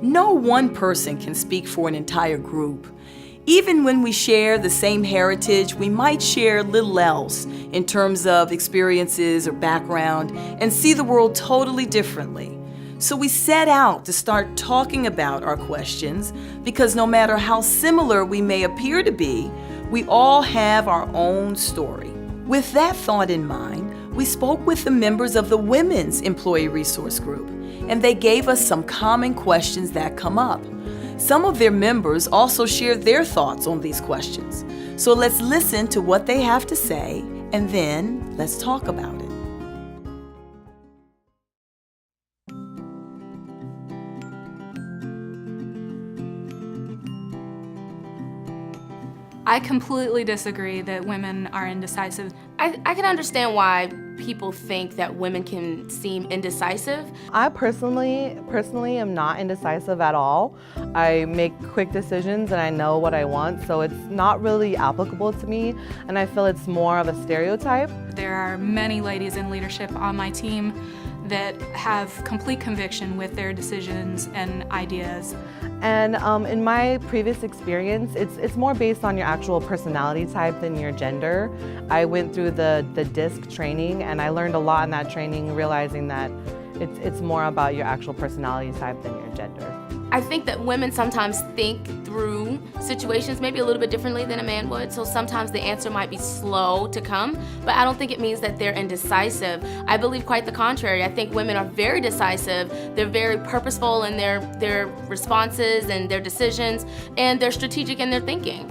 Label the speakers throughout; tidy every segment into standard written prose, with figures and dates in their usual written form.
Speaker 1: No one person can speak for an entire group. Even when we share the same heritage, we might share little else in terms of experiences or background and see the world totally differently. So we set out to start talking about our questions because no matter how similar we may appear to be, we all have our own story. With that thought in mind, we spoke with the members of the Women's Employee Resource Group, and they gave us some common questions that come up. Some of their members also shared their thoughts on these questions. So let's listen to what they have to say, and then let's talk about it.
Speaker 2: I completely disagree that women are indecisive.
Speaker 3: I can understand why people think that women can seem indecisive.
Speaker 4: I personally am not indecisive at all. I make quick decisions and I know what I want, so it's not really applicable to me, and I feel it's more of a stereotype.
Speaker 2: There are many ladies in leadership on my team that have complete conviction with their decisions and ideas.
Speaker 4: And in my previous experience, it's more based on your actual personality type than your gender. I went through the DISC training, and I learned a lot in that training, realizing that it's more about your actual personality type than your gender.
Speaker 3: I think that women sometimes think through situations maybe a little bit differently than a man would, so sometimes the answer might be slow to come, but I don't think it means that they're indecisive. I believe quite the contrary. I think women are very decisive, they're very purposeful in their responses and their decisions, and they're strategic in their thinking.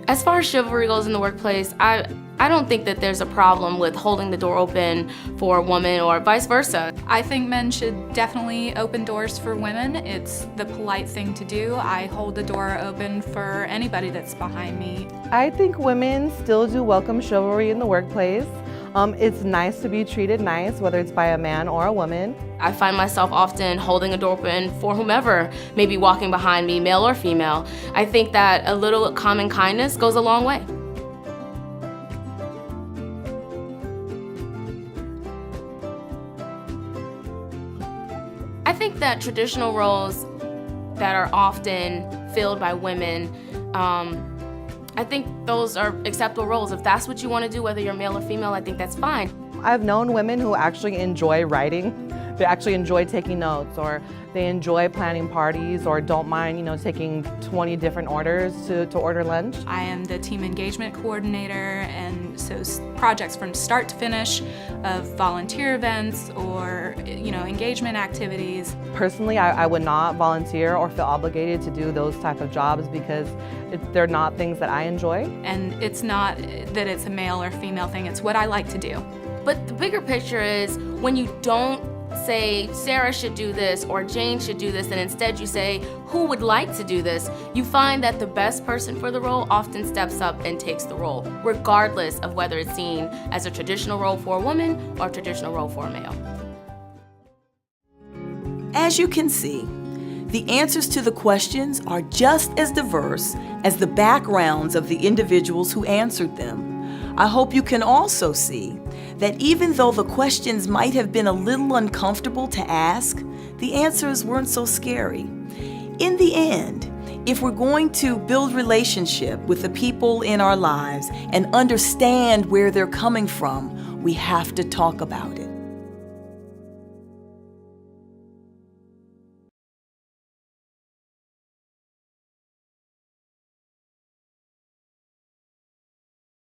Speaker 3: As far as chivalry goes in the workplace, I don't think that there's a problem with holding the door open for a woman or vice versa.
Speaker 2: I think men should definitely open doors for women. It's the polite thing to do. I hold the door open for anybody that's behind me.
Speaker 4: I think women still do welcome chivalry in the workplace. It's nice to be treated nice, whether it's by a man or a woman.
Speaker 3: I find myself often holding a door open for whomever may be walking behind me, male or female. I think that a little common kindness goes a long way. I think that traditional roles that are often filled by women, I think those are acceptable roles. If that's what you want to do, whether you're male or female, I think that's fine.
Speaker 4: I've known women who actually enjoy writing. They actually enjoy taking notes, or they enjoy planning parties, or don't mind, taking 20 different orders to order lunch.
Speaker 2: I am the team engagement coordinator, and so projects from start to finish of volunteer events or engagement activities.
Speaker 4: Personally, I would not volunteer or feel obligated to do those type of jobs because they're not things that I enjoy.
Speaker 2: And it's not that it's a male or female thing, it's what I like to do.
Speaker 3: But the bigger picture is when you don't say Sarah should do this or Jane should do this, and instead you say who would like to do this, you find that the best person for the role often steps up and takes the role, regardless of whether it's seen as a traditional role for a woman or a traditional role for a male.
Speaker 1: As you can see, the answers to the questions are just as diverse as the backgrounds of the individuals who answered them. I hope you can also see that even though the questions might have been a little uncomfortable to ask, the answers weren't so scary. In the end, if we're going to build relationship with the people in our lives and understand where they're coming from, we have to talk about it.